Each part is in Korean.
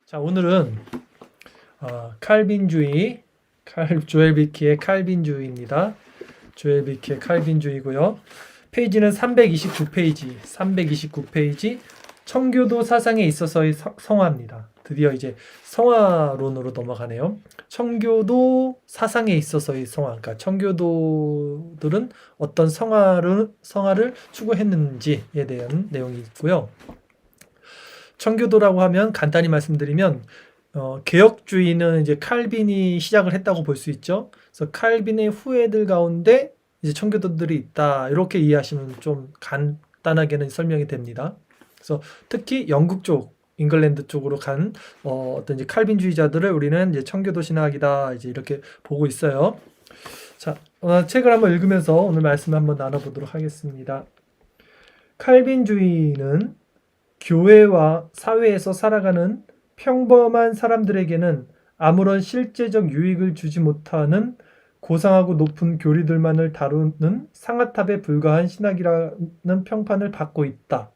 자, 오늘은 칼빈주의, 조엘 비키의 칼빈주의입니다. 조엘 비키의 칼빈주의고요. 페이지는 329페이지. 청교도 사상에 있어서의 성화입니다. 드디어 이제 성화론으로 넘어가네요. 청교도 사상에 있어서의 성화, 그러니까 청교도들은 어떤 성화를 추구했는지에 대한 내용이 있고요. 청교도라고 하면 간단히 말씀드리면 개혁주의는 이제 칼빈이 시작을 했다고 볼 수 있죠. 그래서 칼빈의 후예들 가운데 이제 청교도들이 있다, 이렇게 이해하시면 좀 간단하게는 설명이 됩니다. 그래서 특히 영국 쪽, 잉글랜드 쪽으로 간 어떤 이제 칼빈주의자들을 우리는 이제 청교도 신학이다, 이제 이렇게 보고 있어요. 자, 책을 한번 읽으면서 오늘 말씀을 한번 나눠보도록 하겠습니다. 칼빈주의는 교회와 사회에서 살아가는 평범한 사람들에게는 아무런 실제적 유익을 주지 못하는 고상하고 높은 교리들만을 다루는 상아탑에 불과한 신학이라는 평판을 받고 있다.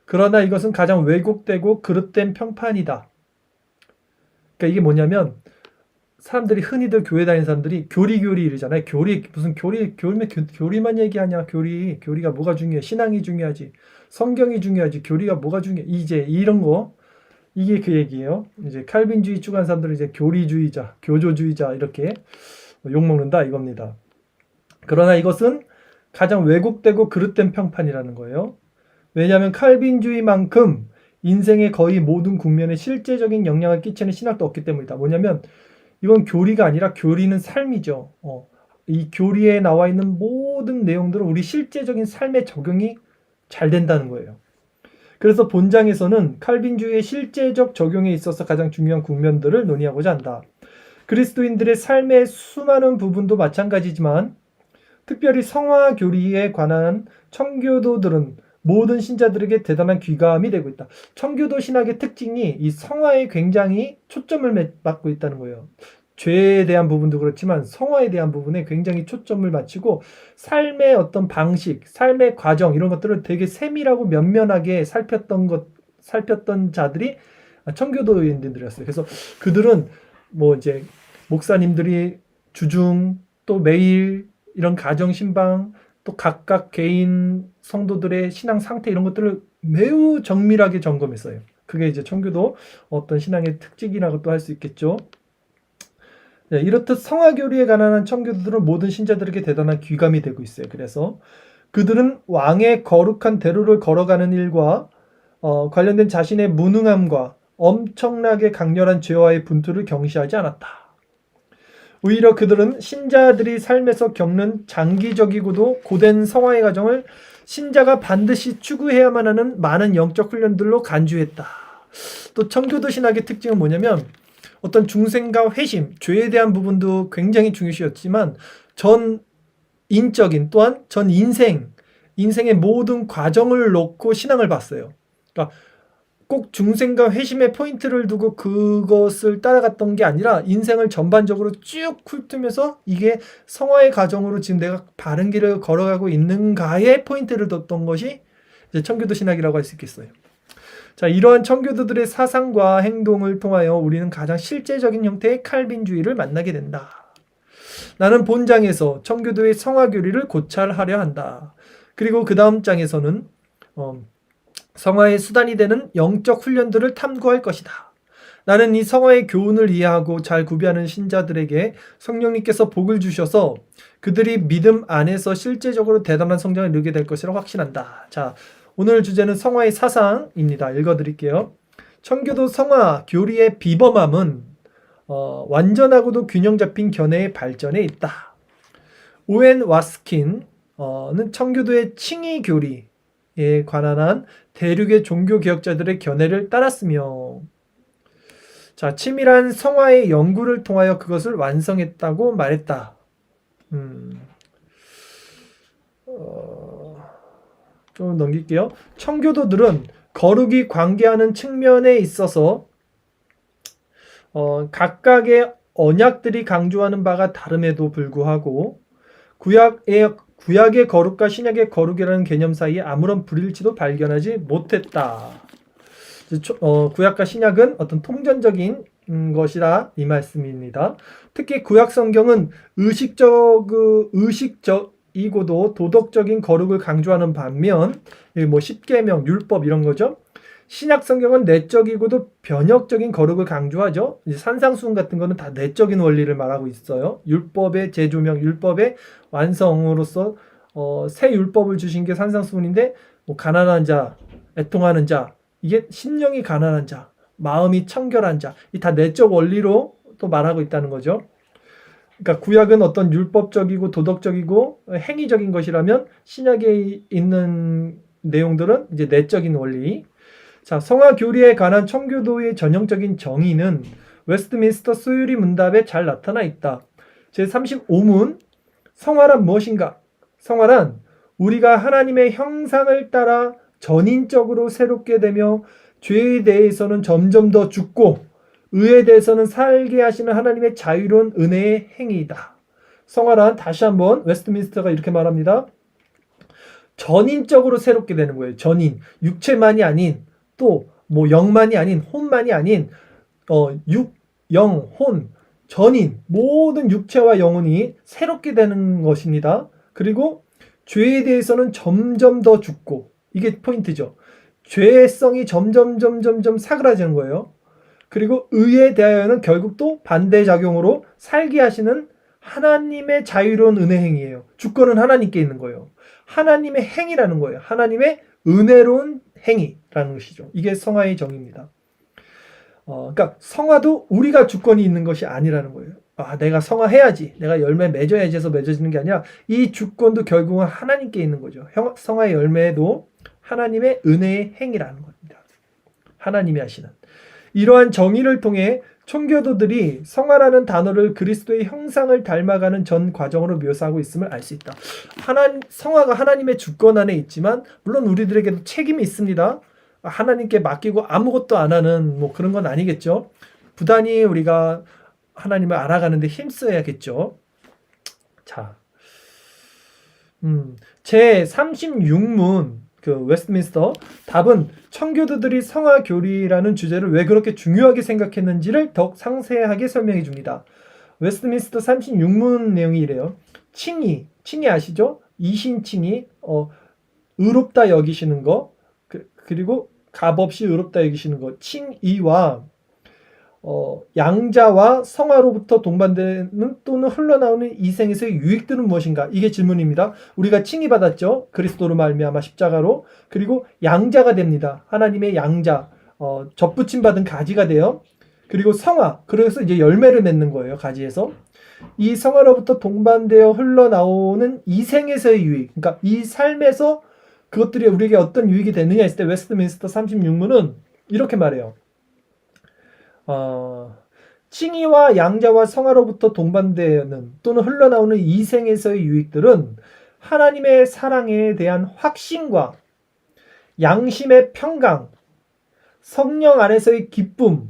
그러나 이것은 가장 왜곡되고 그릇된 평판이다. 그러니까 이게 뭐냐면, 사람들이 흔히들 교회 다니는 사람들이 교리 이러잖아요. 무슨 교리만 얘기하냐. 교리가 뭐가 중요해? 신앙이 중요하지, 성경이 중요하지, 교리가 뭐가 중요해? 이제 이런 거, 이게 그 얘기예요. 이제 칼빈주의 추구한 사람들은 이제 교리주의자, 교조주의자, 이렇게 욕먹는다, 이겁니다. 그러나 이것은 가장 왜곡되고 그릇된 평판이라는 거예요. 왜냐하면 칼빈주의만큼 인생의 거의 모든 국면에 실제적인 영향을 끼치는 신학도 없기 때문이다. 뭐냐면, 이건 교리가 아니라 교리는 삶이죠. 이 교리에 나와 있는 모든 내용들은 우리 실제적인 삶에 적용이 잘 된다는 거예요. 그래서 본장에서는 칼빈주의의 실제적 적용에 있어서 가장 중요한 국면들을 논의하고자 한다. 그리스도인들의 삶의 수많은 부분도 마찬가지지만 특별히 성화 교리에 관한 청교도들은 모든 신자들에게 대단한 귀감이 되고 있다. 청교도 신학의 특징이 이 성화에 굉장히 초점을 맞고 있다는 거예요. 죄에 대한 부분도 그렇지만 성화에 대한 부분에 굉장히 초점을 맞추고 삶의 어떤 방식, 삶의 과정, 이런 것들을 되게 세밀하고 면면하게 살폈던 자들이 청교도인들이었어요. 그래서 그들은 뭐 이제 목사님들이 주중, 또 매일 이런 가정 신방, 또 각각 개인 성도들의 신앙 상태, 이런 것들을 매우 정밀하게 점검했어요. 그게 이제 청교도 어떤 신앙의 특징이라고 또 할 수 있겠죠. 네, 이렇듯 성화교리에 관한 청교도들은 모든 신자들에게 대단한 귀감이 되고 있어요. 그래서 그들은 왕의 거룩한 대로를 걸어가는 일과 관련된 자신의 무능함과 엄청나게 강렬한 죄와의 분투를 경시하지 않았다. 오히려 그들은 신자들이 삶에서 겪는 장기적이고도 고된 성화의 과정을 신자가 반드시 추구해야만 하는 많은 영적 훈련들로 간주했다. 또 청교도 신학의 특징은 뭐냐면, 어떤 중생과 회심, 죄에 대한 부분도 굉장히 중요시였지만 전 인생의 모든 과정을 놓고 신앙을 봤어요. 그러니까 꼭 중생과 회심의 포인트를 두고 그것을 따라갔던 게 아니라 인생을 전반적으로 쭉 훑으면서 이게 성화의 과정으로 지금 내가 바른 길을 걸어가고 있는가에 포인트를 뒀던 것이 이제 청교도 신학이라고 할 수 있겠어요. 자, 이러한 청교도들의 사상과 행동을 통하여 우리는 가장 실제적인 형태의 칼빈주의를 만나게 된다. 나는 본장에서 청교도의 성화교리를 고찰하려 한다. 그리고 그 다음 장에서는 성화의 수단이 되는 영적 훈련들을 탐구할 것이다. 나는 이 성화의 교훈을 이해하고 잘 구비하는 신자들에게 성령님께서 복을 주셔서 그들이 믿음 안에서 실제적으로 대단한 성장을 이루게 될 것이라 확신한다. 자, 오늘 주제는 성화의 사상입니다. 읽어드릴게요. 청교도 성화 교리의 비범함은 완전하고도 균형 잡힌 견해의 발전에 있다. 오웬 와스킨은 청교도의 칭의 교리에 관한 대륙의 종교 개혁자들의 견해를 따랐으며, 자, 치밀한 성화의 연구를 통하여 그것을 완성했다고 말했다. 좀 넘길게요. 청교도들은 거룩이 관계하는 측면에 있어서 각각의 언약들이 강조하는 바가 다름에도 불구하고 구약의 거룩과 신약의 거룩이라는 개념 사이에 아무런 불일치도 발견하지 못했다. 구약과 신약은 어떤 통전적인 것이다 이 말씀입니다. 특히 구약 성경은 의식적이고도 도덕적인 거룩을 강조하는 반면 뭐 십계명, 율법 이런 거죠. 신약 성경은 내적이고도 변혁적인 거룩을 강조하죠. 산상수훈 같은 거는 다 내적인 원리를 말하고 있어요. 율법의 재조명, 율법의 완성으로서 새 율법을 주신 게 산상수훈인데 뭐 가난한 자, 애통하는 자, 이게 심령이 가난한 자, 마음이 청결한 자, 이 다 내적 원리로 또 말하고 있다는 거죠. 그러니까 구약은 어떤 율법적이고 도덕적이고 행위적인 것이라면 신약에 있는 내용들은 이제 내적인 원리. 자, 성화 교리에 관한 청교도의 전형적인 정의는 웨스트민스터 소유리 문답에 잘 나타나 있다. 제35문 성화란 무엇인가? 성화란 우리가 하나님의 형상을 따라 전인적으로 새롭게 되며 죄에 대해서는 점점 더 죽고 의에 대해서는 살게 하시는 하나님의 자유로운 은혜의 행위이다. 성화란 다시 한번 웨스트민스터가 이렇게 말합니다. 전인적으로 새롭게 되는 거예요. 전인. 육체만이 아닌 또 뭐 영만이 아닌 혼만이 아닌 육, 영, 혼, 전인 모든 육체와 영혼이 새롭게 되는 것입니다. 그리고 죄에 대해서는 점점 더 죽고 이게 포인트죠. 죄성이 점점 사그라지는 거예요. 그리고 의에 대하여는 결국 또 반대작용으로 살게 하시는 하나님의 자유로운 은혜 행위예요. 주권은 하나님께 있는 거예요. 하나님의 행위라는 거예요. 하나님의 은혜로운 행위라는 것이죠. 이게 성화의 정의입니다. 그러니까 성화도 우리가 주권이 있는 것이 아니라는 거예요. 내가 성화해야지, 내가 열매 맺어야지 해서 맺어지는 게 아니라 이 주권도 결국은 하나님께 있는 거죠. 성화의 열매도 하나님의 은혜의 행위라는 겁니다. 하나님이 하시는. 이러한 정의를 통해 청교도들이 성화라는 단어를 그리스도의 형상을 닮아가는 전 과정으로 묘사하고 있음을 알 수 있다. 성화가 하나님의 주권 안에 있지만 물론 우리들에게도 책임이 있습니다. 하나님께 맡기고 아무것도 안 하는 뭐 그런 건 아니겠죠. 부단히 우리가 하나님을 알아가는데 힘써야겠죠. 자, 제 36문 그 웨스트민스터 답은 청교도들이 성화 교리라는 주제를 왜 그렇게 중요하게 생각했는지를 더욱 상세하게 설명해 줍니다. 웨스트민스터 36문 내용이 이래요. 칭의 아시죠? 이신칭의, 의롭다 여기시는 거, 그리고 값없이 의롭다 여기시는 거, 칭의와 양자와 성화로부터 동반되는 또는 흘러나오는 이생에서의 유익들은 무엇인가? 이게 질문입니다. 우리가 칭의받았죠. 그리스도로 말미암아 십자가로. 그리고 양자가 됩니다. 하나님의 양자, 접붙임 받은 가지가 돼요. 그리고 성화, 그래서 이제 열매를 맺는 거예요. 가지에서. 이 성화로부터 동반되어 흘러나오는 이생에서의 유익, 그러니까 이 삶에서 그것들이 우리에게 어떤 유익이 되느냐 했을 때 웨스트민스터 36문은 이렇게 말해요. 칭의와 양자와 성화로부터 동반되는 또는 흘러나오는 이생에서의 유익들은 하나님의 사랑에 대한 확신과 양심의 평강, 성령 안에서의 기쁨,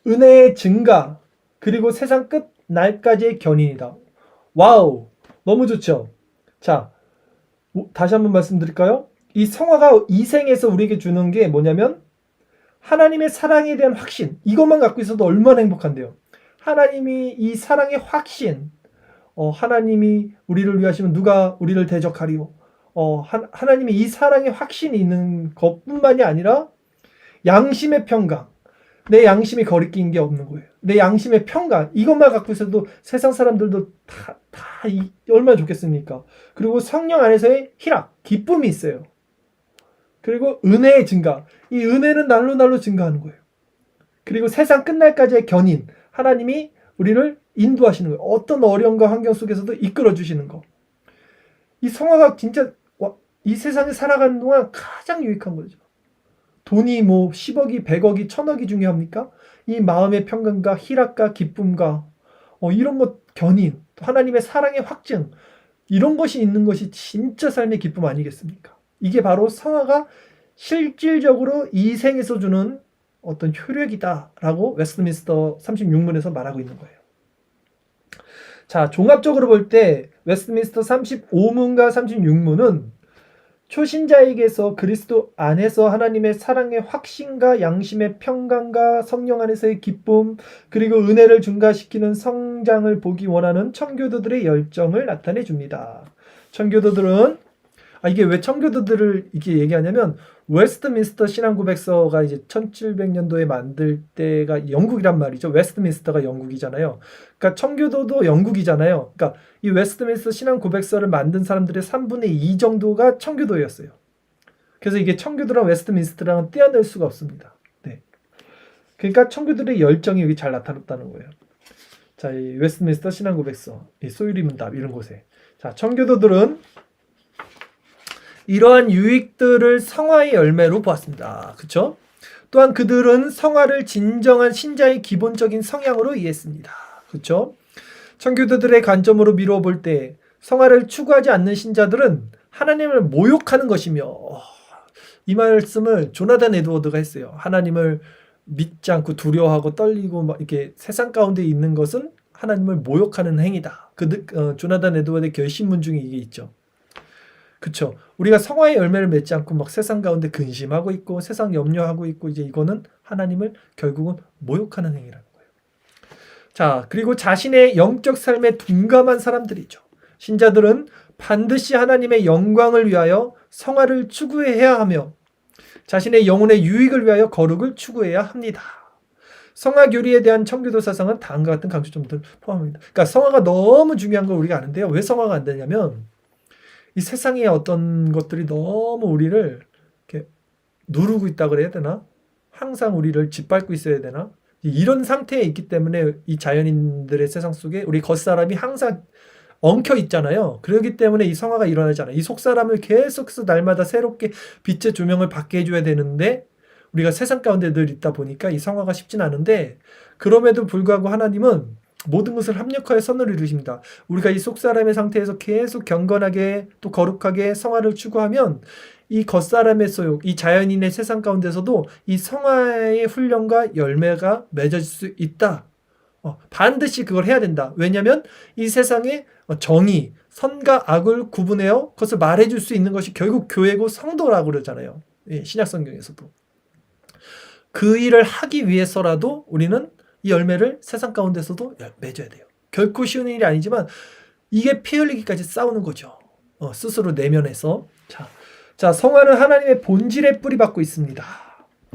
은혜의 증가, 그리고 세상 끝 날까지의 견인이다. 와우, 너무 좋죠? 자, 다시 한번 말씀드릴까요? 이 성화가 이생에서 우리에게 주는 게 뭐냐면 하나님의 사랑에 대한 확신, 이것만 갖고 있어도 얼마나 행복한데요. 하나님이 이 사랑의 확신, 하나님이 우리를 위하시면 누가 우리를 대적하리요. 하나님이 이 사랑의 확신이 있는 것뿐만이 아니라 양심의 평강, 내 양심이 거리낀 게 없는 거예요. 내 양심의 평강, 이것만 갖고 있어도 세상 사람들도 다 얼마나 좋겠습니까? 그리고 성령 안에서의 희락, 기쁨이 있어요. 그리고 은혜의 증가, 이 은혜는 날로 증가하는 거예요. 그리고 세상 끝날까지의 견인, 하나님이 우리를 인도하시는 거예요. 어떤 어려움과 환경 속에서도 이끌어 주시는 거. 이 성화가 진짜 이 세상에 살아가는 동안 가장 유익한 거죠. 돈이 뭐 10억이, 100억이, 1000억이 중요합니까? 이 마음의 평강과 희락과 기쁨과 이런 것 견인, 하나님의 사랑의 확증, 이런 것이 있는 것이 진짜 삶의 기쁨 아니겠습니까? 이게 바로 성화가 실질적으로 이 생에서 주는 어떤 효력이다라고 웨스트민스터 36문에서 말하고 있는 거예요. 자, 종합적으로 볼 때 웨스트민스터 35문과 36문은 초신자에게서 그리스도 안에서 하나님의 사랑의 확신과 양심의 평강과 성령 안에서의 기쁨 그리고 은혜를 증가시키는 성장을 보기 원하는 청교도들의 열정을 나타내 줍니다. 청교도들은 이게 왜 청교도들을 이렇게 얘기하냐면 웨스트민스터 신앙고백서가 이제 1700년도에 만들 때가 영국이란 말이죠. 웨스트민스터가 영국이잖아요. 그러니까 청교도도 영국이잖아요. 그러니까 이 웨스트민스터 신앙고백서를 만든 사람들의 3분의 2 정도가 청교도였어요. 그래서 이게 청교도랑 웨스트민스터랑은 떼어낼 수가 없습니다. 네. 그러니까 청교도들의 열정이 여기 잘 나타났다는 거예요. 자, 이 웨스트민스터 신앙고백서, 이 소유리문답 이런 곳에. 자, 청교도들은 이러한 유익들을 성화의 열매로 보았습니다. 그렇죠? 또한 그들은 성화를 진정한 신자의 기본적인 성향으로 이해했습니다. 그렇죠? 청교도들의 관점으로 미루어 볼 때 성화를 추구하지 않는 신자들은 하나님을 모욕하는 것이며 이 말씀을 조나단 에드워드가 했어요. 하나님을 믿지 않고 두려워하고 떨리고 막 이렇게 세상 가운데 있는 것은 하나님을 모욕하는 행위다. 조나단 에드워드의 결심문 중에 이게 있죠. 그쵸. 우리가 성화의 열매를 맺지 않고 막 세상 가운데 근심하고 있고 세상 염려하고 있고 이제 이거는 하나님을 결국은 모욕하는 행위라는 거예요. 자, 그리고 자신의 영적 삶에 둔감한 사람들이죠. 신자들은 반드시 하나님의 영광을 위하여 성화를 추구해야 하며 자신의 영혼의 유익을 위하여 거룩을 추구해야 합니다. 성화 교리에 대한 청교도 사상은 다음과 같은 강조점들을 포함합니다. 그러니까 성화가 너무 중요한 걸 우리가 아는데요. 왜 성화가 안 되냐면 이 세상의 어떤 것들이 너무 우리를 이렇게 누르고 있다 그래야 되나? 항상 우리를 짓밟고 있어야 되나? 이런 상태에 있기 때문에 이 자연인들의 세상 속에 우리 겉사람이 항상 엉켜 있잖아요. 그렇기 때문에 이 성화가 일어나잖아요. 이 속사람을 계속해서 날마다 새롭게 빛의 조명을 받게 해줘야 되는데 우리가 세상 가운데 늘 있다 보니까 이 성화가 쉽진 않은데 그럼에도 불구하고 하나님은 모든 것을 합력하여 선을 이루십니다. 우리가 이 속사람의 상태에서 계속 경건하게 또 거룩하게 성화를 추구하면 이 겉사람의 소욕, 이 자연인의 세상 가운데서도 이 성화의 훈련과 열매가 맺어질 수 있다. 반드시 그걸 해야 된다. 왜냐하면 이 세상에 정의, 선과 악을 구분해요. 그것을 말해줄 수 있는 것이 결국 교회고 성도라고 그러잖아요. 신약 성경에서도. 그 일을 하기 위해서라도 우리는 이 열매를 세상 가운데서도 맺어야 돼요. 결코 쉬운 일이 아니지만 이게 피 흘리기까지 싸우는 거죠. 스스로 내면에서. 자, 성화는 하나님의 본질에 뿌리박고 있습니다.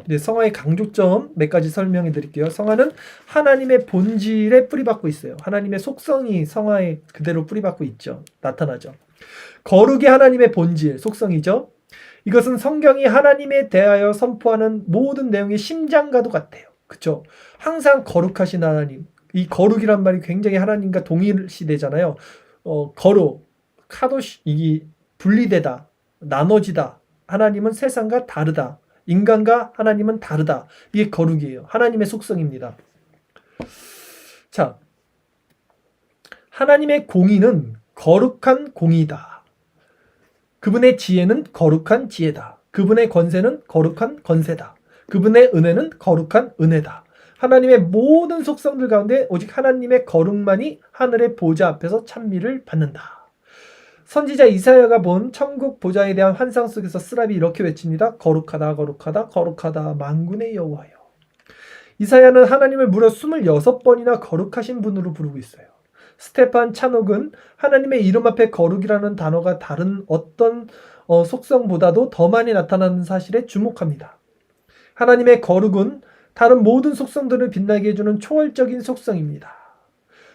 네, 성화의 강조점 몇 가지 설명해 드릴게요. 성화는 하나님의 본질에 뿌리박고 있어요. 하나님의 속성이 성화에 그대로 뿌리박고 있죠. 나타나죠. 거룩이 하나님의 본질, 속성이죠. 이것은 성경이 하나님에 대하여 선포하는 모든 내용의 심장과도 같아요. 그렇죠? 항상 거룩하신 하나님. 이 거룩이란 말이 굉장히 하나님과 동일시되잖아요. 거룩, 카도시, 이게 분리되다, 나눠지다. 하나님은 세상과 다르다. 인간과 하나님은 다르다. 이게 거룩이에요. 하나님의 속성입니다. 자, 하나님의 공의는 거룩한 공의다. 그분의 지혜는 거룩한 지혜다. 그분의 권세는 거룩한 권세다. 그분의 은혜는 거룩한 은혜다. 하나님의 모든 속성들 가운데 오직 하나님의 거룩만이 하늘의 보좌 앞에서 찬미를 받는다. 선지자 이사야가 본 천국 보좌에 대한 환상 속에서 스랍이 이렇게 외칩니다. 거룩하다 거룩하다 거룩하다 만군의 여호와여. 이사야는 하나님을 무려 26번이나 거룩하신 분으로 부르고 있어요. 스테판 차녹은 하나님의 이름 앞에 거룩이라는 단어가 다른 어떤 속성보다도 더 많이 나타나는 사실에 주목합니다. 하나님의 거룩은 다른 모든 속성들을 빛나게 해주는 초월적인 속성입니다.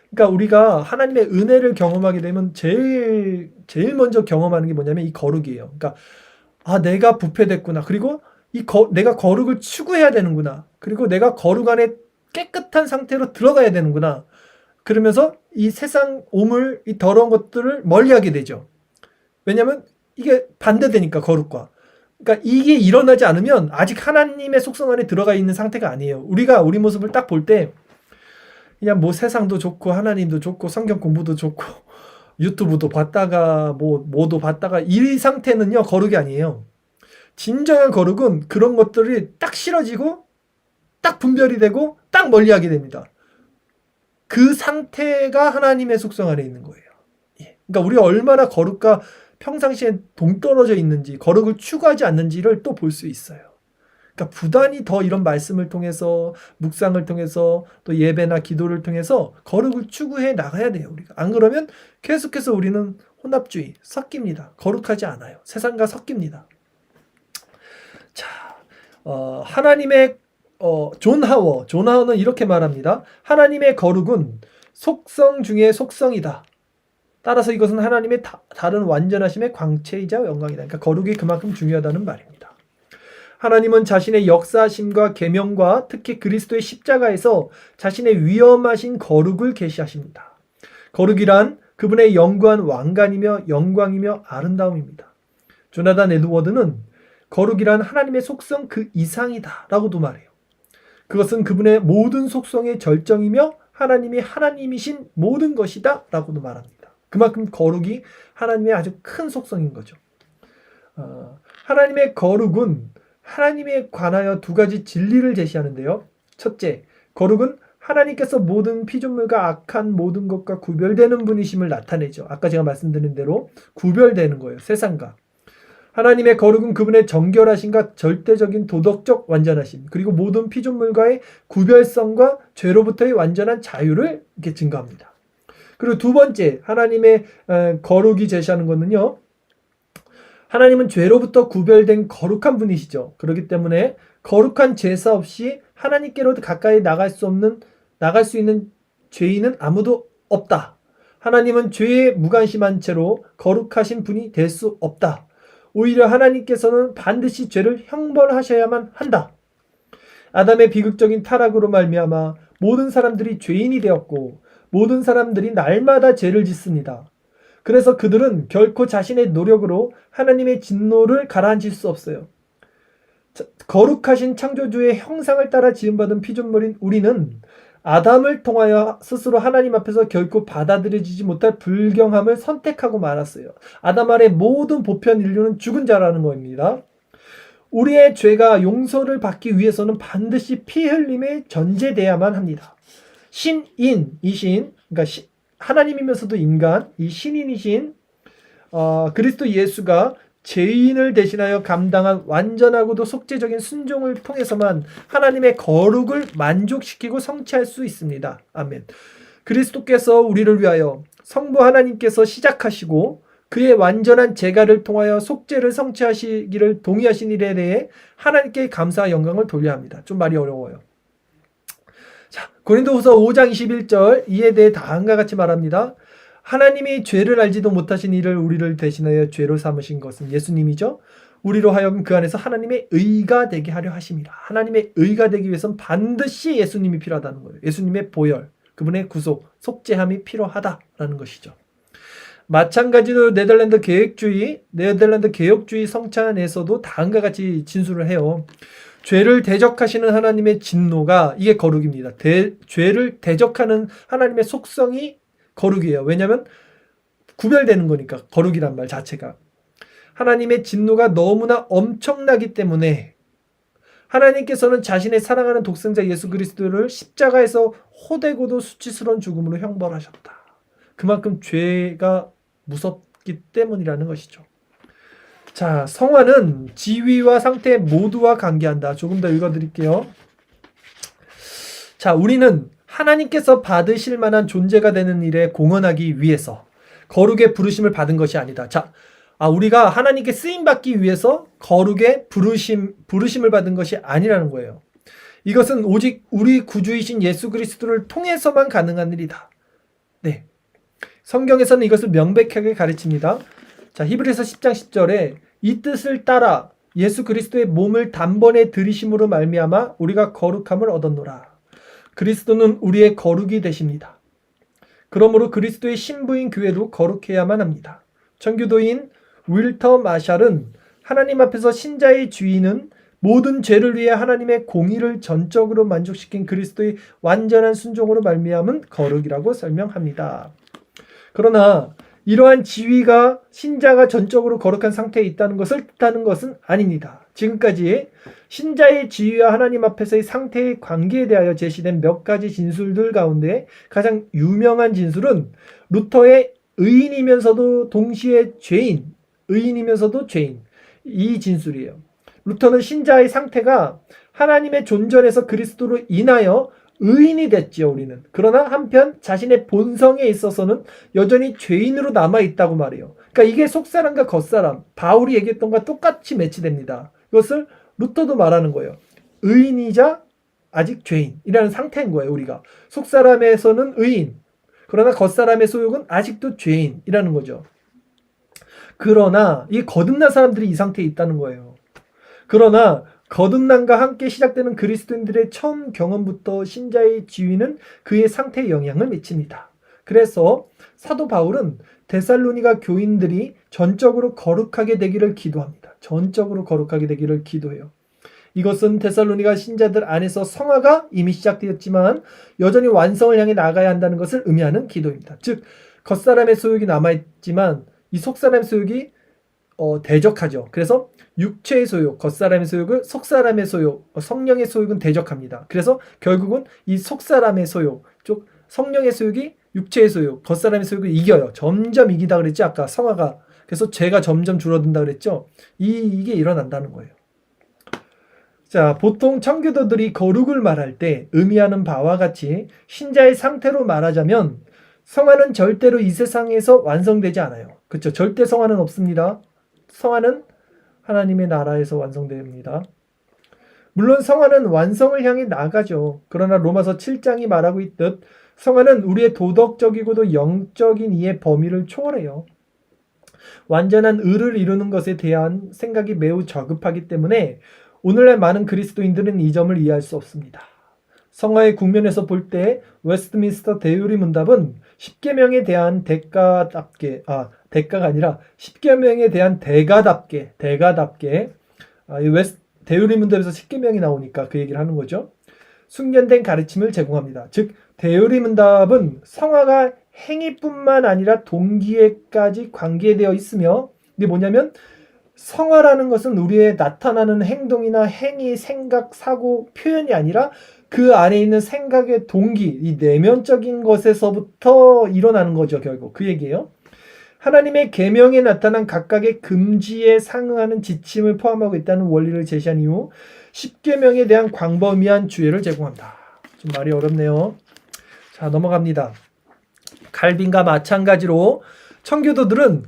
그러니까 우리가 하나님의 은혜를 경험하게 되면 제일 먼저 경험하는 게 뭐냐면 이 거룩이에요. 그러니까 내가 부패됐구나. 그리고 내가 거룩을 추구해야 되는구나. 그리고 내가 거룩 안에 깨끗한 상태로 들어가야 되는구나. 그러면서 이 세상 오물, 이 더러운 것들을 멀리하게 되죠. 왜냐하면 이게 반대되니까 거룩과. 그러니까 이게 일어나지 않으면 아직 하나님의 속성 안에 들어가 있는 상태가 아니에요. 우리가 우리 모습을 딱 볼 때 그냥 뭐 세상도 좋고 하나님도 좋고 성경 공부도 좋고 유튜브도 봤다가 뭐도 봤다가 이 상태는요 거룩이 아니에요. 진정한 거룩은 그런 것들이 딱 싫어지고 딱 분별이 되고 딱 멀리하게 됩니다. 그 상태가 하나님의 속성 안에 있는 거예요. 그러니까 우리가 얼마나 거룩과 평상시에 동떨어져 있는지 거룩을 추구하지 않는지를 또 볼 수 있어요. 그러니까 부단히 더 이런 말씀을 통해서 묵상을 통해서 또 예배나 기도를 통해서 거룩을 추구해 나가야 돼요. 우리가 안 그러면 계속해서 우리는 혼합주의 섞입니다. 거룩하지 않아요. 세상과 섞입니다. 자, 하나님의 존 하워는 이렇게 말합니다. 하나님의 거룩은 속성 중에 속성이다. 따라서 이것은 하나님의 다른 완전하심의 광채이자 영광이다. 그러니까 거룩이 그만큼 중요하다는 말입니다. 하나님은 자신의 역사심과 계명과 특히 그리스도의 십자가에서 자신의 위엄하신 거룩을 계시하십니다. 거룩이란 그분의 영구한 왕관이며 영광이며 아름다움입니다. 조나단 에드워드는 거룩이란 하나님의 속성 그 이상이다 라고도 말해요. 그것은 그분의 모든 속성의 절정이며 하나님이 하나님이신 모든 것이다 라고도 말합니다. 그만큼 거룩이 하나님의 아주 큰 속성인 거죠. 하나님의 거룩은 하나님에 관하여 두 가지 진리를 제시하는데요. 첫째, 거룩은 하나님께서 모든 피조물과 악한 모든 것과 구별되는 분이심을 나타내죠. 아까 제가 말씀드린 대로 구별되는 거예요. 세상과. 하나님의 거룩은 그분의 정결하심과 절대적인 도덕적 완전하심, 그리고 모든 피조물과의 구별성과 죄로부터의 완전한 자유를 이렇게 증거합니다. 그리고 두 번째, 하나님의 거룩이 제시하는 것은요. 하나님은 죄로부터 구별된 거룩한 분이시죠. 그렇기 때문에 거룩한 제사 없이 하나님께로 가까이 나갈 수 있는 죄인은 아무도 없다. 하나님은 죄에 무관심한 채로 거룩하신 분이 될 수 없다. 오히려 하나님께서는 반드시 죄를 형벌하셔야만 한다. 아담의 비극적인 타락으로 말미암아 모든 사람들이 죄인이 되었고 모든 사람들이 날마다 죄를 짓습니다. 그래서 그들은 결코 자신의 노력으로 하나님의 진노를 가라앉힐 수 없어요. 거룩하신 창조주의 형상을 따라 지음받은 피조물인 우리는 아담을 통하여 스스로 하나님 앞에서 결코 받아들여지지 못할 불경함을 선택하고 말았어요. 아담 아래 모든 보편 인류는 죽은 자라는 겁니다. 우리의 죄가 용서를 받기 위해서는 반드시 피 흘림에 전제돼야만 합니다. 신인이신, 그러니까 하나님이면서도 인간, 이 신인이신 그리스도 예수가 죄인을 대신하여 감당한 완전하고도 속죄적인 순종을 통해서만 하나님의 거룩을 만족시키고 성취할 수 있습니다. 아멘. 그리스도께서 우리를 위하여 성부 하나님께서 시작하시고 그의 완전한 제가를 통하여 속죄를 성취하시기를 동의하신 일에 대해 하나님께 감사와 영광을 돌려야 합니다. 좀 말이 어려워요. 자, 고린도후서 5장 21절 이에 대해 다음과 같이 말합니다. 하나님이 죄를 알지도 못하신 이를 우리를 대신하여 죄로 삼으신 것은 예수님이죠. 우리로 하여금 그 안에서 하나님의 의가 되게 하려 하심이라. 하나님의 의가 되기 위해서는 반드시 예수님이 필요하다는 거예요. 예수님의 보혈, 그분의 구속, 속죄함이 필요하다라는 것이죠. 마찬가지로 네덜란드 개혁주의 성찬에서도 다음과 같이 진술을 해요. 죄를 대적하시는 하나님의 진노가 이게 거룩입니다. 죄를 대적하는 하나님의 속성이 거룩이에요. 왜냐하면 구별되는 거니까 거룩이란 말 자체가. 하나님의 진노가 너무나 엄청나기 때문에 하나님께서는 자신의 사랑하는 독생자 예수 그리스도를 십자가에서 호되고도 수치스러운 죽음으로 형벌하셨다. 그만큼 죄가 무섭기 때문이라는 것이죠. 자, 성화는 지위와 상태 모두와 관계한다. 조금 더 읽어드릴게요. 자, 우리는 하나님께서 받으실 만한 존재가 되는 일에 공헌하기 위해서 거룩의 부르심을 받은 것이 아니다. 자, 우리가 하나님께 쓰임받기 위해서 거룩의 부르심을 받은 것이 아니라는 거예요. 이것은 오직 우리 구주이신 예수 그리스도를 통해서만 가능한 일이다. 네. 성경에서는 이것을 명백하게 가르칩니다. 자, 히브리서 10장 10절에 이 뜻을 따라 예수 그리스도의 몸을 단번에 들이심으로 말미암아 우리가 거룩함을 얻었노라. 그리스도는 우리의 거룩이 되십니다. 그러므로 그리스도의 신부인 교회도 거룩해야만 합니다. 청교도인 윌터 마샬은 하나님 앞에서 신자의 주인은 모든 죄를 위해 하나님의 공의를 전적으로 만족시킨 그리스도의 완전한 순종으로 말미암은 거룩이라고 설명합니다. 그러나 이러한 지위가 신자가 전적으로 거룩한 상태에 있다는 것을 뜻하는 것은 아닙니다. 지금까지 신자의 지위와 하나님 앞에서의 상태의 관계에 대하여 제시된 몇 가지 진술들 가운데 가장 유명한 진술은 루터의 의인이면서도 동시에 죄인, 의인이면서도 죄인. 이 진술이에요. 루터는 신자의 상태가 하나님의 존전에서 그리스도로 인하여 의인이 됐지요, 우리는. 그러나 한편 자신의 본성에 있어서는 여전히 죄인으로 남아있다고 말해요. 그러니까 이게 속사람과 겉사람, 바울이 얘기했던 것과 똑같이 매치됩니다. 이것을 루터도 말하는 거예요. 의인이자 아직 죄인이라는 상태인 거예요, 우리가. 속사람에서는 의인, 그러나 겉사람의 소욕은 아직도 죄인이라는 거죠. 그러나 이 거듭난 사람들이 이 상태에 있다는 거예요. 그러나 거듭남과 함께 시작되는 그리스도인들의 처음 경험부터 신자의 지위는 그의 상태에 영향을 미칩니다. 그래서 사도 바울은 데살로니가 교인들이 전적으로 거룩하게 되기를 기도합니다. 전적으로 거룩하게 되기를 기도해요. 이것은 데살로니가 신자들 안에서 성화가 이미 시작되었지만 여전히 완성을 향해 나가야 한다는 것을 의미하는 기도입니다. 즉 겉사람의 소욕이 남아있지만 이 속사람의 소욕이 대적하죠. 그래서 육체의 소욕, 겉사람의 소욕을 속사람의 소욕, 성령의 소욕은 대적합니다. 그래서 결국은 이 속사람의 소욕, 즉 성령의 소욕이 육체의 소욕, 겉사람의 소욕을 이겨요. 점점 이기다 그랬죠. 아까 성화가. 그래서 죄가 점점 줄어든다 그랬죠. 이게 일어난다는 거예요. 자, 보통 청교도들이 거룩을 말할 때 의미하는 바와 같이 신자의 상태로 말하자면 성화는 절대로 이 세상에서 완성되지 않아요. 그렇죠? 절대 성화는 없습니다. 성화는 하나님의 나라에서 완성됩니다. 물론 성화는 완성을 향해 나가죠. 그러나 로마서 7장이 말하고 있듯 성화는 우리의 도덕적이고도 영적인 이해 범위를 초월해요. 완전한 의를 이루는 것에 대한 생각이 매우 저급하기 때문에 오늘날 많은 그리스도인들은 이 점을 이해할 수 없습니다. 성화의 국면에서 볼 때 웨스트민스터 대유리 문답은 10계명에 대한 대가가 아니라 10계명에 대한 대가답게 대유리 문답에서 10계명이 나오니까 그 얘기를 하는 거죠. 숙련된 가르침을 제공합니다. 즉 대유리 문답은 성화가 행위뿐만 아니라 동기에까지 관계되어 있으며 이게 뭐냐면 성화라는 것은 우리의 나타나는 행동이나 행위, 생각, 사고, 표현이 아니라 그 안에 있는 생각의 동기, 이 내면적인 것에서부터 일어나는 거죠. 결국 그 얘기예요. 하나님의 계명에 나타난 각각의 금지에 상응하는 지침을 포함하고 있다는 원리를 제시한 이후 10계명에 대한 광범위한 주의를 제공합니다. 좀 말이 어렵네요. 자, 넘어갑니다. 칼빈과 마찬가지로 청교도들은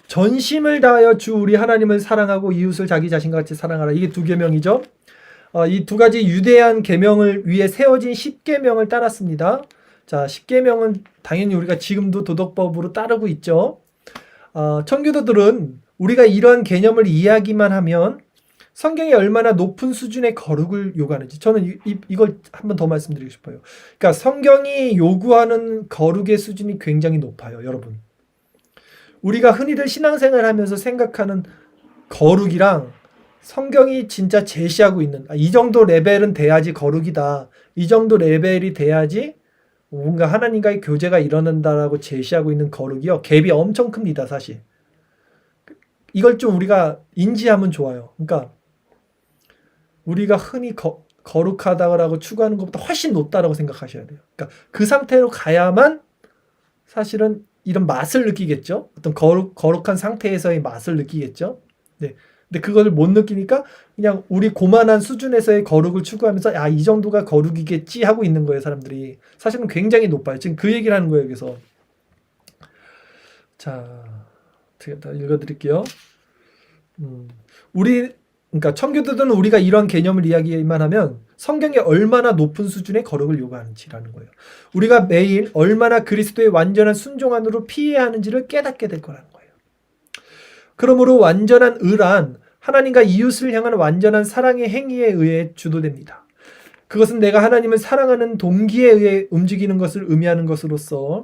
전심을 다하여 주 우리 하나님을 사랑하고 이웃을 자기 자신과 같이 사랑하라. 이게 2계명이죠. 이 두 가지 유대한 계명을 위해 세워진 10계명을 따랐습니다. 자, 10계명은 당연히 우리가 지금도 도덕법으로 따르고 있죠. 청교도들은 우리가 이러한 개념을 이해하기만 하면 성경이 얼마나 높은 수준의 거룩을 요구하는지 저는 이걸 한 번 더 말씀드리고 싶어요. 그러니까 성경이 요구하는 거룩의 수준이 굉장히 높아요, 여러분. 우리가 흔히들 신앙생활 하면서 생각하는 거룩이랑 성경이 진짜 제시하고 있는 이 정도 레벨은 돼야지 거룩이다. 이 정도 레벨이 돼야지 뭔가 하나님과의 교제가 일어난다라고 제시하고 있는 거룩이요. 갭이 엄청 큽니다, 사실. 이걸 좀 우리가 인지하면 좋아요. 그러니까 우리가 흔히 거룩하다고 추구하는 것보다 훨씬 높다라고 생각하셔야 돼요. 그러니까 그 상태로 가야만 사실은 이런 맛을 느끼겠죠. 어떤 거룩한 상태에서의 맛을 느끼겠죠. 네. 근데 그걸 못 느끼니까 그냥 우리 고만한 수준에서의 거룩을 추구하면서 이 정도가 거룩이겠지 하고 있는 거예요, 사람들이. 사실은 굉장히 높아요. 지금 그 얘기를 하는 거예요, 여기서. 자, 제가 읽어드릴게요. 그러니까 청교도들은 우리가 이런 개념을 이야기만 하면 성경이 얼마나 높은 수준의 거룩을 요구하는지라는 거예요. 우리가 매일 얼마나 그리스도의 완전한 순종 안으로 피해야 하는지를 깨닫게 될 거라는 거예요. 그러므로 완전한 의란 하나님과 이웃을 향한 완전한 사랑의 행위에 의해 주도됩니다. 그것은 내가 하나님을 사랑하는 동기에 의해 움직이는 것을 의미하는 것으로서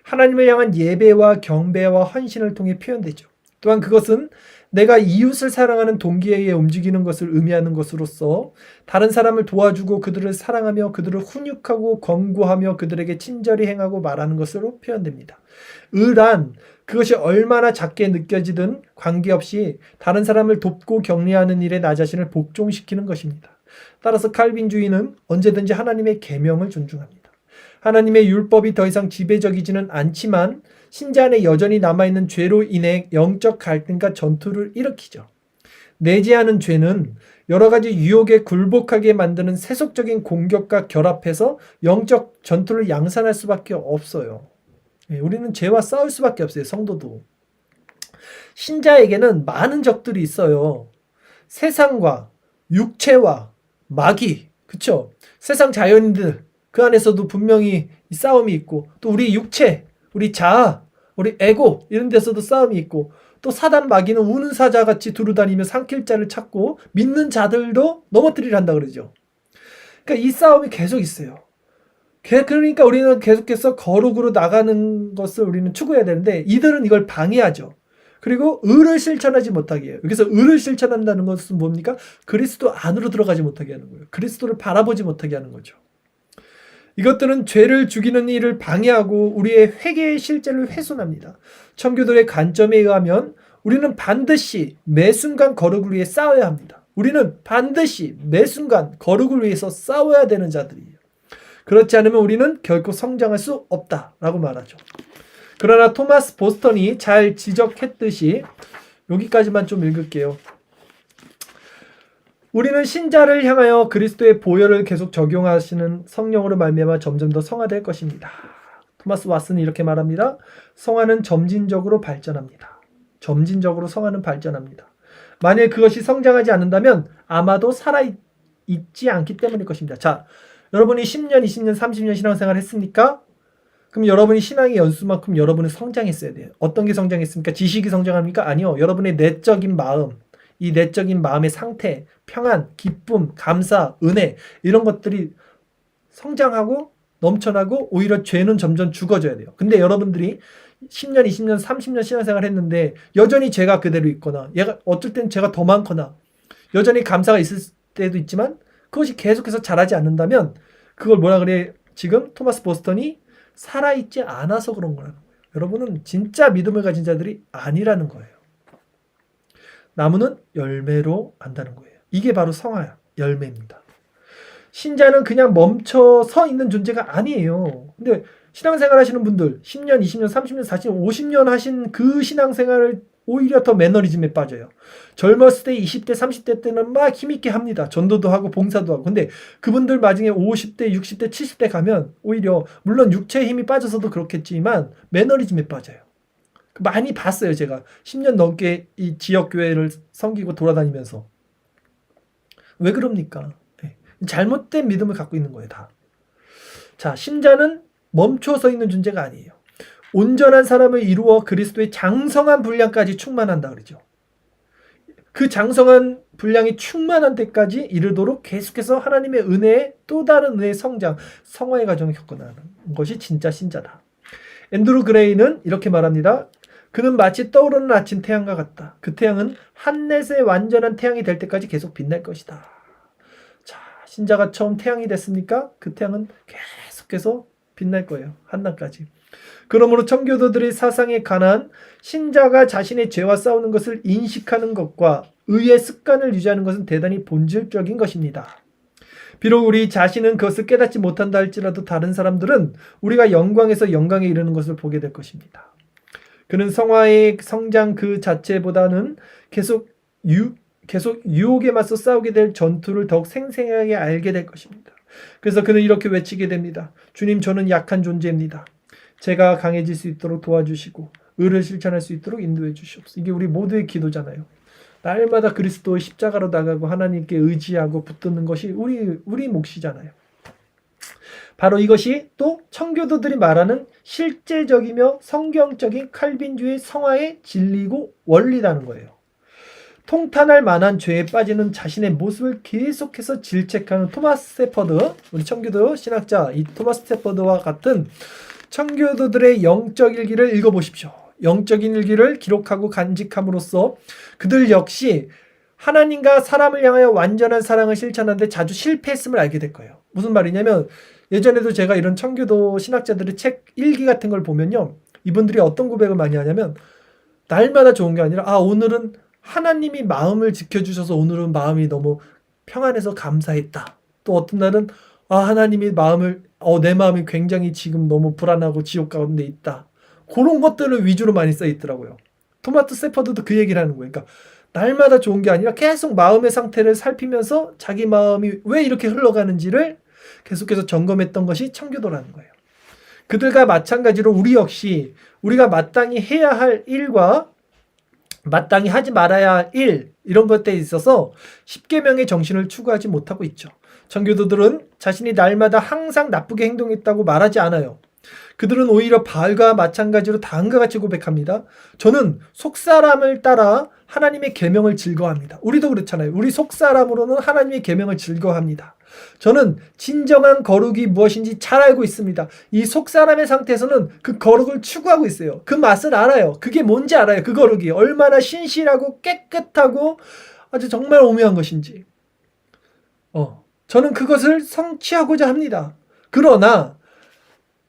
하나님을 향한 예배와 경배와 헌신을 통해 표현되죠. 또한 그것은 내가 이웃을 사랑하는 동기에 의해 움직이는 것을 의미하는 것으로서 다른 사람을 도와주고 그들을 사랑하며 그들을 훈육하고 권고하며 그들에게 친절히 행하고 말하는 것으로 표현됩니다. 의란 그것이 얼마나 작게 느껴지든 관계없이 다른 사람을 돕고 격려하는 일에 나 자신을 복종시키는 것입니다. 따라서 칼빈주의는 언제든지 하나님의 계명을 존중합니다. 하나님의 율법이 더 이상 지배적이지는 않지만 신자 안에 여전히 남아있는 죄로 인해 영적 갈등과 전투를 일으키죠. 내재하는 죄는 여러 가지 유혹에 굴복하게 만드는 세속적인 공격과 결합해서 영적 전투를 양산할 수밖에 없어요. 우리는 죄와 싸울 수밖에 없어요. 성도도. 신자에게는 많은 적들이 있어요. 세상과 육체와 마귀, 그쵸? 세상 자연인들 그 안에서도 분명히 이 싸움이 있고, 또 우리 육체, 우리 자아, 우리 에고 이런 데서도 싸움이 있고, 또 사단 마귀는 우는 사자같이 두루다니며 삼킬 자를 찾고 믿는 자들도 넘어뜨리려 한다 그러죠. 그러니까 이 싸움이 계속 있어요. 그러니까 우리는 계속해서 거룩으로 나가는 것을 우리는 추구해야 되는데, 이들은 이걸 방해하죠. 그리고 의를 실천하지 못하게 해요. 여기서 의를 실천한다는 것은 뭡니까? 그리스도 안으로 들어가지 못하게 하는 거예요. 그리스도를 바라보지 못하게 하는 거죠. 이것들은 죄를 죽이는 일을 방해하고 우리의 회개의 실제를 훼손합니다. 청교도의 관점에 의하면 우리는 반드시 매 순간 거룩을 위해 싸워야 합니다. 우리는 반드시 매 순간 거룩을 위해서 싸워야 되는 자들이에요. 그렇지 않으면 우리는 결코 성장할 수 없다라고 말하죠. 그러나 토마스 보스턴이 잘 지적했듯이, 여기까지만 좀 읽을게요. 우리는 신자를 향하여 그리스도의 보혈을 계속 적용하시는 성령으로 말미암아 점점 더 성화될 것입니다. 토마스 왓슨이 이렇게 말합니다. 성화는 점진적으로 발전합니다. 점진적으로 성화는 발전합니다. 만일 그것이 성장하지 않는다면 아마도 살아있지 않기 때문일 것입니다. 자, 여러분이 10년, 20년, 30년 신앙생활 했습니까? 그럼 여러분이 신앙의 연수만큼 여러분은 성장했어야 돼요. 어떤 게 성장했습니까? 지식이 성장합니까? 아니요. 여러분의 내적인 마음, 이 내적인 마음의 상태, 평안, 기쁨, 감사, 은혜, 이런 것들이 성장하고 넘쳐나고 오히려 죄는 점점 죽어져야 돼요. 근데 여러분들이 10년, 20년, 30년 신앙생활 했는데 여전히 죄가 그대로 있거나, 얘가 어쩔 땐 죄가 더 많거나, 여전히 감사가 있을 때도 있지만 그것이 계속해서 자라지 않는다면, 그걸 뭐라 그래? 지금 토마스 보스턴이 살아있지 않아서 그런 거라는 거예요. 여러분은 진짜 믿음을 가진 자들이 아니라는 거예요. 나무는 열매로 안다는 거예요. 이게 바로 성화, 열매입니다. 신자는 그냥 멈춰 서 있는 존재가 아니에요. 근데 신앙생활 하시는 분들 10년, 20년, 30년, 40년, 50년 하신 그 신앙생활을 오히려 더 매너리즘에 빠져요. 젊었을 때 20대, 30대 때는 막 힘있게 합니다. 전도도 하고 봉사도 하고. 근데 그분들 나중에 50대, 60대, 70대 가면 오히려, 물론 육체의 힘이 빠져서도 그렇겠지만 매너리즘에 빠져요. 많이 봤어요. 제가 10년 넘게 이 지역교회를 섬기고 돌아다니면서. 왜 그럽니까? 잘못된 믿음을 갖고 있는 거예요, 다. 자, 신자는 멈춰서 있는 존재가 아니에요. 온전한 사람을 이루어 그리스도의 장성한 분량까지 충만한다 그러죠. 그 장성한 분량이 충만한 때까지 이르도록 계속해서 하나님의 은혜에 또 다른 은혜의 성장, 성화의 과정을 겪어나가는 것이 진짜 신자다. 앤드루 그레이는 이렇게 말합니다. 그는 마치 떠오르는 아침 태양과 같다. 그 태양은 한낮의 완전한 태양이 될 때까지 계속 빛날 것이다. 자, 신자가 처음 태양이 됐습니까? 그 태양은 계속해서 빛날 거예요. 한낮까지. 그러므로 청교도들의 사상에 관한 신자가 자신의 죄와 싸우는 것을 인식하는 것과 의의 습관을 유지하는 것은 대단히 본질적인 것입니다. 비록 우리 자신은 그것을 깨닫지 못한다 할지라도 다른 사람들은 우리가 영광에서 영광에 이르는 것을 보게 될 것입니다. 그는 성화의 성장 그 자체보다는 계속 유혹에 맞서 싸우게 될 전투를 더욱 생생하게 알게 될 것입니다. 그래서 그는 이렇게 외치게 됩니다. 주님, 저는 약한 존재입니다. 제가 강해질 수 있도록 도와주시고 의를 실천할 수 있도록 인도해 주시옵소서. 이게 우리 모두의 기도잖아요. 날마다 그리스도의 십자가로 나가고 하나님께 의지하고 붙드는 것이 우리 몫이잖아요. 바로 이것이 또 청교도들이 말하는 실제적이며 성경적인 칼빈주의 성화의 진리고 원리라는 거예요. 통탄할 만한 죄에 빠지는 자신의 모습을 계속해서 질책하는 토마스 스테퍼드, 우리 청교도 신학자 이 토마스 스테퍼드와 같은 청교도들의 영적 일기를 읽어보십시오. 영적인 일기를 기록하고 간직함으로써 그들 역시 하나님과 사람을 향하여 완전한 사랑을 실천하는데 자주 실패했음을 알게 될 거예요. 무슨 말이냐면, 예전에도 제가 이런 청교도 신학자들의 책 일기 같은 걸 보면요, 이분들이 어떤 고백을 많이 하냐면, 날마다 좋은 게 아니라 오늘은 하나님이 마음을 지켜주셔서 오늘은 마음이 너무 평안해서 감사했다. 또 어떤 날은 하나님이 마음을 내 마음이 굉장히 지금 너무 불안하고 지옥 가운데 있다. 그런 것들을 위주로 많이 써 있더라고요. 토마스 세퍼드도 그 얘기를 하는 거예요. 그러니까 날마다 좋은 게 아니라 계속 마음의 상태를 살피면서 자기 마음이 왜 이렇게 흘러가는지를 계속해서 점검했던 것이 청교도라는 거예요. 그들과 마찬가지로 우리 역시 우리가 마땅히 해야 할 일과 마땅히 하지 말아야 할 일, 이런 것들에 있어서 십계명의 정신을 추구하지 못하고 있죠. 청교도들은 자신이 날마다 항상 나쁘게 행동했다고 말하지 않아요. 그들은 오히려 바알과 마찬가지로 다음과 같이 고백합니다. 저는 속사람을 따라 하나님의 계명을 즐거워합니다. 우리도 그렇잖아요. 우리 속사람으로는 하나님의 계명을 즐거워합니다. 저는 진정한 거룩이 무엇인지 잘 알고 있습니다. 이 속사람의 상태에서는 그 거룩을 추구하고 있어요. 그 맛을 알아요. 그게 뭔지 알아요. 그 거룩이 얼마나 신실하고 깨끗하고 아주 정말 오묘한 것인지. 저는 그것을 성취하고자 합니다. 그러나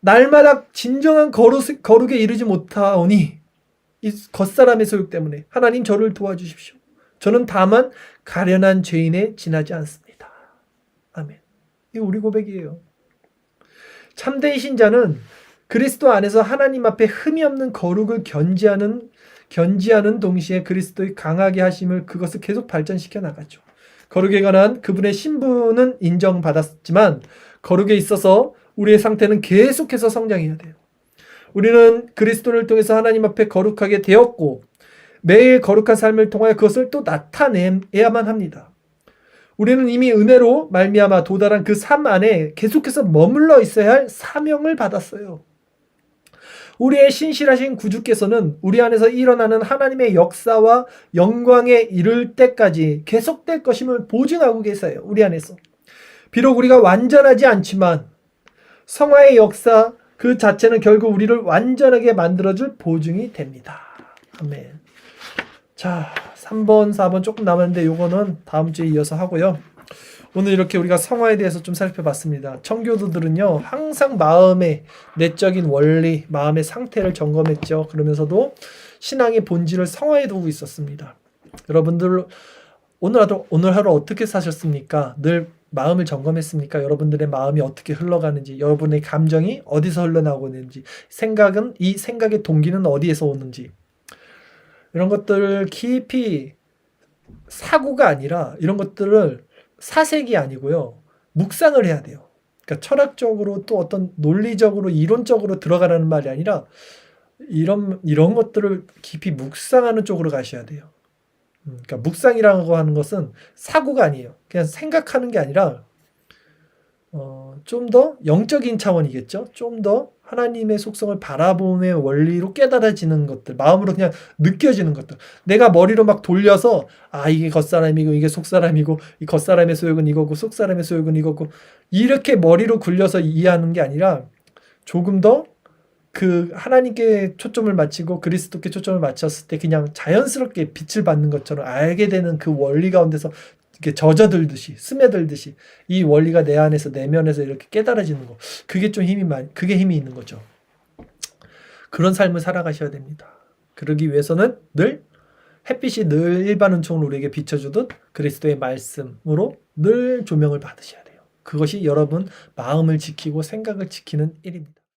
날마다 진정한 거룩에 이르지 못하오니 이 겉사람의 소욕 때문에 하나님 저를 도와주십시오. 저는 다만 가련한 죄인에 지나지 않습니다. 아멘. 이 우리 고백이에요. 참된 신자는 그리스도 안에서 하나님 앞에 흠이 없는 거룩을 견지하는 동시에 그리스도의 강하게 하심을 그것을 계속 발전시켜 나가죠. 거룩에 관한 그분의 신분은 인정받았지만 거룩에 있어서 우리의 상태는 계속해서 성장해야 돼요. 우리는 그리스도를 통해서 하나님 앞에 거룩하게 되었고 매일 거룩한 삶을 통하여 그것을 또 나타내야만 합니다. 우리는 이미 은혜로 말미암아 도달한 그 삶 안에 계속해서 머물러 있어야 할 사명을 받았어요. 우리의 신실하신 구주께서는 우리 안에서 일어나는 하나님의 역사와 영광에 이를 때까지 계속될 것임을 보증하고 계세요. 우리 안에서. 비록 우리가 완전하지 않지만 성화의 역사 그 자체는 결국 우리를 완전하게 만들어줄 보증이 됩니다. 아멘. 자, 3번, 4번 조금 남았는데 요거는 다음 주에 이어서 하고요. 오늘 이렇게 우리가 성화에 대해서 좀 살펴봤습니다. 청교도들은요, 항상 마음의 내적인 원리, 마음의 상태를 점검했죠. 그러면서도 신앙의 본질을 성화에 두고 있었습니다. 여러분들 오늘 하루 어떻게 사셨습니까? 늘 마음을 점검했습니까? 여러분들의 마음이 어떻게 흘러가는지, 여러분의 감정이 어디서 흘러나오고 있는지, 이 생각의 동기는 어디에서 오는지, 이런 것들을 깊이 사고가 아니라 이런 것들을 사색이 아니고요, 묵상을 해야 돼요. 그러니까 철학적으로 또 어떤 논리적으로 이론적으로 들어가라는 말이 아니라 이런 것들을 깊이 묵상하는 쪽으로 가셔야 돼요. 그러니까 묵상이라고 하는 것은 사고가 아니에요. 그냥 생각하는 게 아니라 좀 더 영적인 차원이겠죠. 좀 더 하나님의 속성을 바라봄의 원리로 깨달아지는 것들, 마음으로 그냥 느껴지는 것들. 내가 머리로 막 돌려서 이게 겉사람이고 이게 속사람이고 이 겉사람의 소욕은 이거고 속사람의 소욕은 이거고 이렇게 머리로 굴려서 이해하는 게 아니라 조금 더 그 하나님께 초점을 맞추고 그리스도께 초점을 맞췄을 때 그냥 자연스럽게 빛을 받는 것처럼 알게 되는 그 원리 가운데서 이렇게 젖어들듯이 스며들듯이 이 원리가 내 안에서 내면에서 이렇게 깨달아지는 거, 그게 좀 그게 힘이 있는 거죠. 그런 삶을 살아가셔야 됩니다. 그러기 위해서는 늘 햇빛이 늘 일반 은총을 우리에게 비춰주듯 그리스도의 말씀으로 늘 조명을 받으셔야 돼요. 그것이 여러분 마음을 지키고 생각을 지키는 일입니다.